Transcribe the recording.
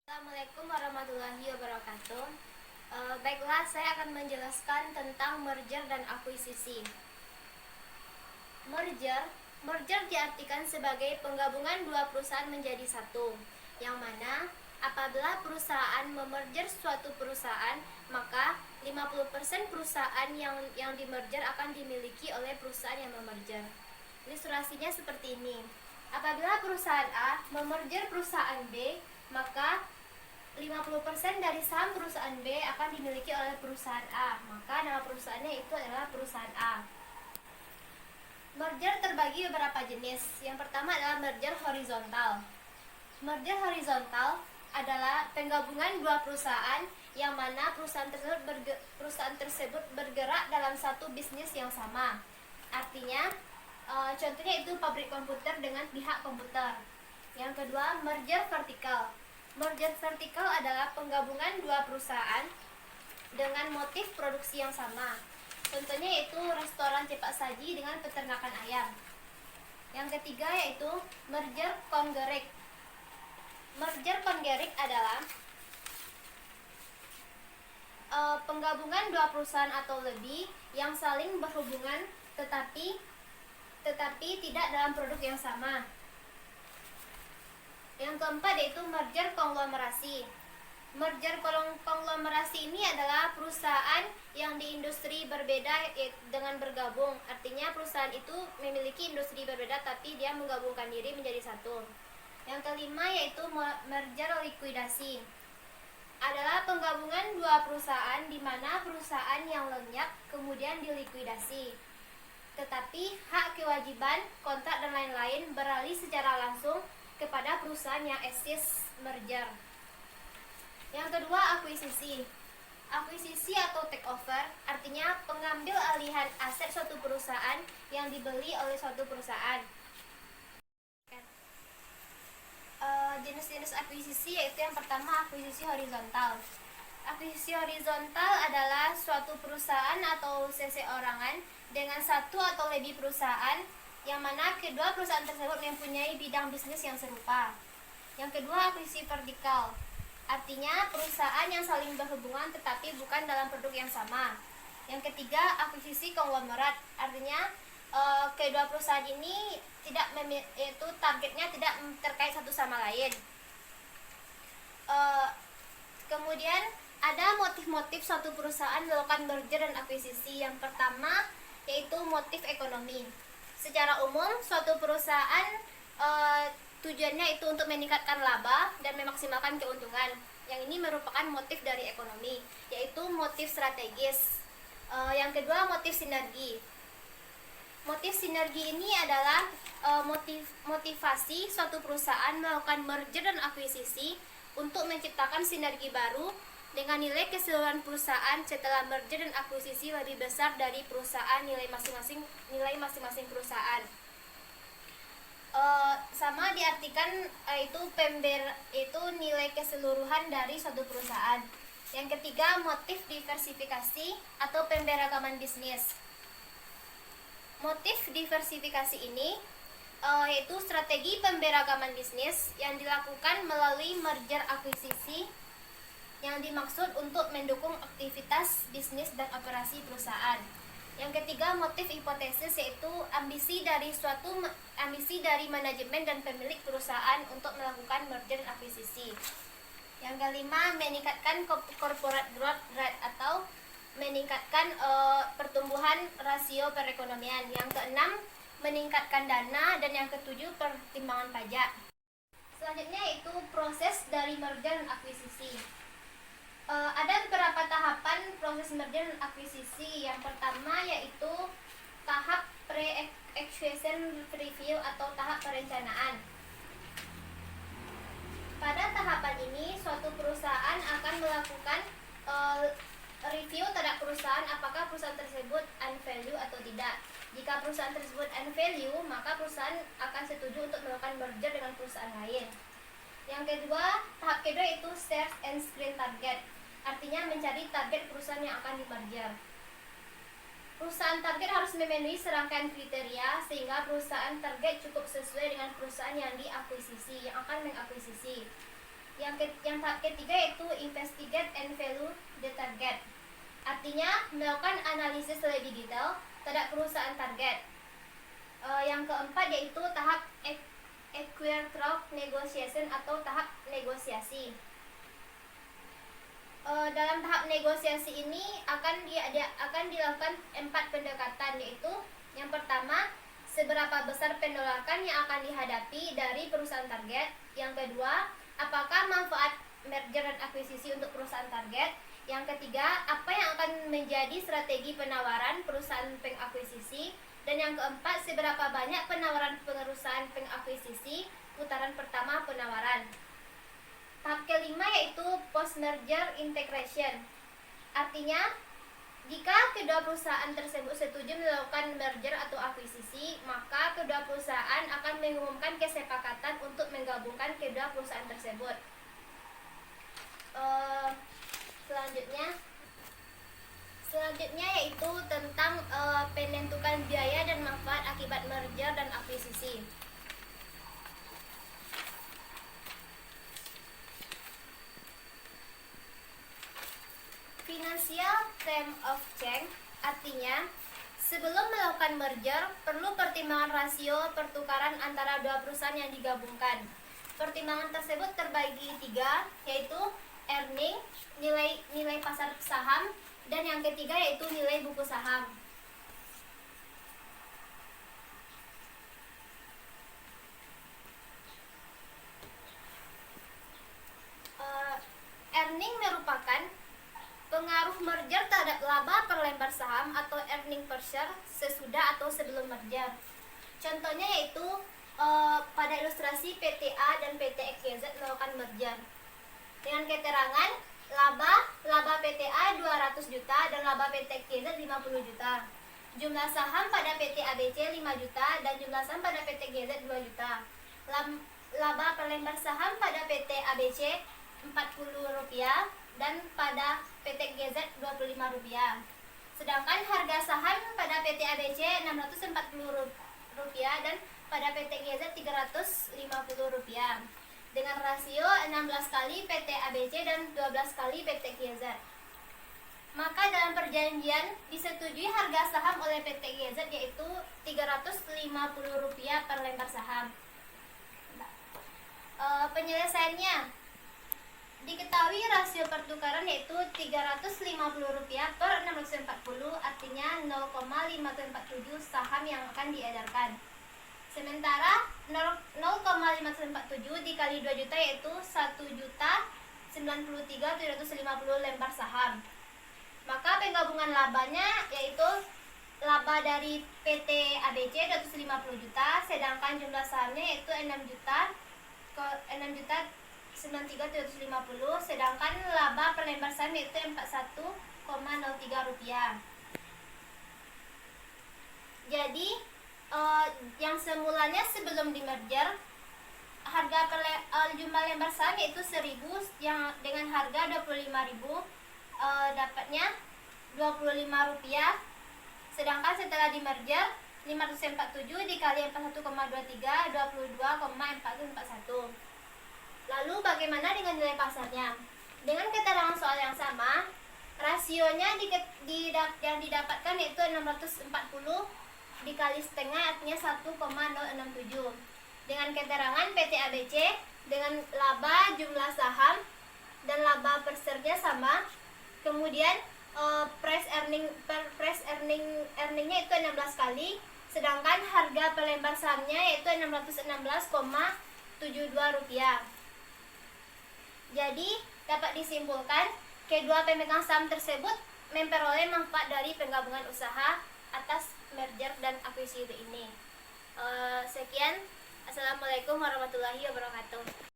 Assalamualaikum warahmatullahi wabarakatuh. Baiklah, saya akan menjelaskan tentang merger dan akuisisi. Merger diartikan sebagai penggabungan dua perusahaan menjadi satu, yang mana apabila perusahaan memerger suatu perusahaan, maka 50% perusahaan yang dimerger akan dimiliki oleh perusahaan yang memerger. Ilustrasinya seperti ini. Apabila perusahaan A memerger perusahaan B, maka 50% dari saham perusahaan B akan dimiliki oleh perusahaan A. Maka nama perusahaannya itu adalah perusahaan A. Merger terbagi beberapa jenis. Yang pertama adalah merger horizontal. Merger horizontal adalah penggabungan dua perusahaan yang mana perusahaan tersebut bergerak dalam satu bisnis yang sama. Artinya, contohnya itu pabrik komputer dengan pihak komputer. Yang kedua, merger vertikal. Merger vertikal adalah penggabungan dua perusahaan dengan motif produksi yang sama. Contohnya yaitu restoran cepat saji dengan peternakan ayam. Yang ketiga yaitu merger kongerik. Merger kongerik adalah penggabungan dua perusahaan atau lebih yang saling berhubungan tetapi tidak dalam produk yang sama. Yang keempat yaitu merger konglomerasi. Merger konglomerasi ini adalah perusahaan yang di industri berbeda dengan bergabung. Artinya perusahaan itu memiliki industri berbeda tapi dia menggabungkan diri menjadi satu. Yang kelima yaitu merger likuidasi. Adalah penggabungan dua perusahaan di mana perusahaan yang lenyap kemudian dilikuidasi. Tetapi hak kewajiban, kontrak dan lain-lain beralih secara langsung kepada perusahaan yang eksis merger. Yang kedua, akuisisi. Akuisisi atau takeover artinya pengambil alihan aset suatu perusahaan yang dibeli oleh suatu perusahaan. Jenis-jenis akuisisi yaitu yang pertama akuisisi horizontal. Akuisisi horizontal adalah suatu perusahaan atau seseorangan dengan satu atau lebih perusahaan yang mana kedua perusahaan tersebut mempunyai bidang bisnis yang serupa. Yang kedua, akuisisi vertikal. Artinya perusahaan yang saling berhubungan tetapi bukan dalam produk yang sama. Yang ketiga, akuisisi konglomerat. Artinya kedua perusahaan ini targetnya tidak terkait satu sama lain. Kemudian ada motif-motif suatu perusahaan melakukan merger dan akuisisi. Yang pertama yaitu motif ekonomi. Secara umum, suatu perusahaan tujuannya itu untuk meningkatkan laba dan memaksimalkan keuntungan. Yang ini merupakan motif dari ekonomi, yaitu motif strategis. Yang kedua, motif sinergi. Motif sinergi ini adalah motivasi suatu perusahaan melakukan merger dan akuisisi untuk menciptakan sinergi baru dengan nilai keseluruhan perusahaan setelah merger dan akuisisi lebih besar dari perusahaan nilai masing-masing perusahaan. Sama diartikan itu nilai keseluruhan dari suatu perusahaan. Yang ketiga, motif diversifikasi atau pemberagaman bisnis. Motif diversifikasi ini yaitu strategi pemberagaman bisnis yang dilakukan melalui merger akuisisi yang dimaksud untuk mendukung aktivitas bisnis dan operasi perusahaan. Yang ketiga, motif hipotesis yaitu ambisi dari manajemen dan pemilik perusahaan untuk melakukan merger dan akuisisi. Yang kelima, meningkatkan corporate growth rate atau meningkatkan pertumbuhan rasio perekonomian. Yang keenam, meningkatkan dana, dan yang ketujuh, pertimbangan pajak. Selanjutnya yaitu proses dari merger dan akuisisi. Ada beberapa tahapan proses merger dan akuisisi. Yang pertama yaitu tahap pre-acquisition review atau tahap perencanaan. Pada tahapan ini, suatu perusahaan akan melakukan review terhadap perusahaan apakah perusahaan tersebut unvalue atau tidak. Jika perusahaan tersebut unvalue, maka perusahaan akan setuju untuk melakukan merger dengan perusahaan lain. Yang kedua, tahap kedua itu search and screen target. Artinya mencari target perusahaan yang akan dimerger. Perusahaan target harus memenuhi serangkaian kriteria sehingga perusahaan target cukup sesuai dengan perusahaan yang diakuisisi, yang akan mengakuisisi. Yang tahap ketiga yaitu investigate and value the target. Artinya melakukan analisis lebih detail terhadap perusahaan target. Yang keempat yaitu tahap acquire crowd negotiation atau tahap negosiasi. Dalam tahap negosiasi ini akan dilakukan 4 pendekatan, yaitu yang pertama, seberapa besar penolakan yang akan dihadapi dari perusahaan target. Yang kedua, apakah manfaat merger dan akuisisi untuk perusahaan target. Yang ketiga, apa yang akan menjadi strategi penawaran perusahaan pengakuisisi. Dan yang keempat, seberapa banyak penawaran perusahaan pengakuisisi putaran pertama penawaran. Tahap kelima yaitu post-merger integration. Artinya, jika kedua perusahaan tersebut setuju melakukan merger atau akuisisi, maka kedua perusahaan akan mengumumkan kesepakatan untuk menggabungkan kedua perusahaan tersebut. Selanjutnya yaitu tentang penentukan biaya dan manfaat akibat merger dan akuisisi. Financial term of change, artinya sebelum melakukan merger perlu pertimbangan rasio pertukaran antara dua perusahaan yang digabungkan. Pertimbangan tersebut terbagi 3, yaitu earning, nilai pasar saham, dan yang ketiga yaitu nilai buku saham. Earning merupakan pengaruh merger terhadap laba per lembar saham atau earning per share sesudah atau sebelum merger. Contohnya yaitu pada ilustrasi PTA dan PT XYZ melakukan merger. Dengan keterangan laba PTA 200 juta dan laba PT XYZ 50 juta. Jumlah saham pada PT ABC 5 juta dan jumlah saham pada PT XYZ 2 juta. Laba per lembar saham pada PT ABC Rp40 dan pada PT GZ Rp25. Sedangkan harga saham pada PT ABC Rp640 dan pada PT GZ Rp350. Dengan rasio 16 kali PT ABC dan 12 kali PT GZ. Maka dalam perjanjian disetujui harga saham oleh PT GZ yaitu Rp350 per lembar saham. Penyelesaiannya, diketahui rasio pertukaran yaitu Rp350 per 640, artinya 0,547 saham yang akan diedarkan. Sementara 0,547 dikali 2 juta yaitu 1.093.750 lembar saham. Maka penggabungan labanya yaitu laba dari PT ABC 250 juta, sedangkan jumlah sahamnya yaitu 6 juta 93.750, sedangkan laba per lembar saham yaitu Rp41,03. Jadi yang semulanya sebelum di merger harga jumlah lembar saham yaitu 1000, yang dengan harga 25.000 dapatnya Rp25, sedangkan setelah di merger 547 dikali 41,23 22,441. Lalu bagaimana dengan nilai pasarnya? Dengan keterangan soal yang sama, rasionya yang didapatkan yaitu 640 dikali setengah, artinya 1,067. Dengan keterangan PT ABC dengan laba jumlah saham dan laba per share-nya sama. Kemudian price earningnya itu 16 kali, sedangkan harga per lembar sahamnya yaitu Rp616,72. Jadi dapat disimpulkan kedua pemegang saham tersebut memperoleh manfaat dari penggabungan usaha atas merger dan akuisisi ini. Sekian, Assalamualaikum warahmatullahi wabarakatuh.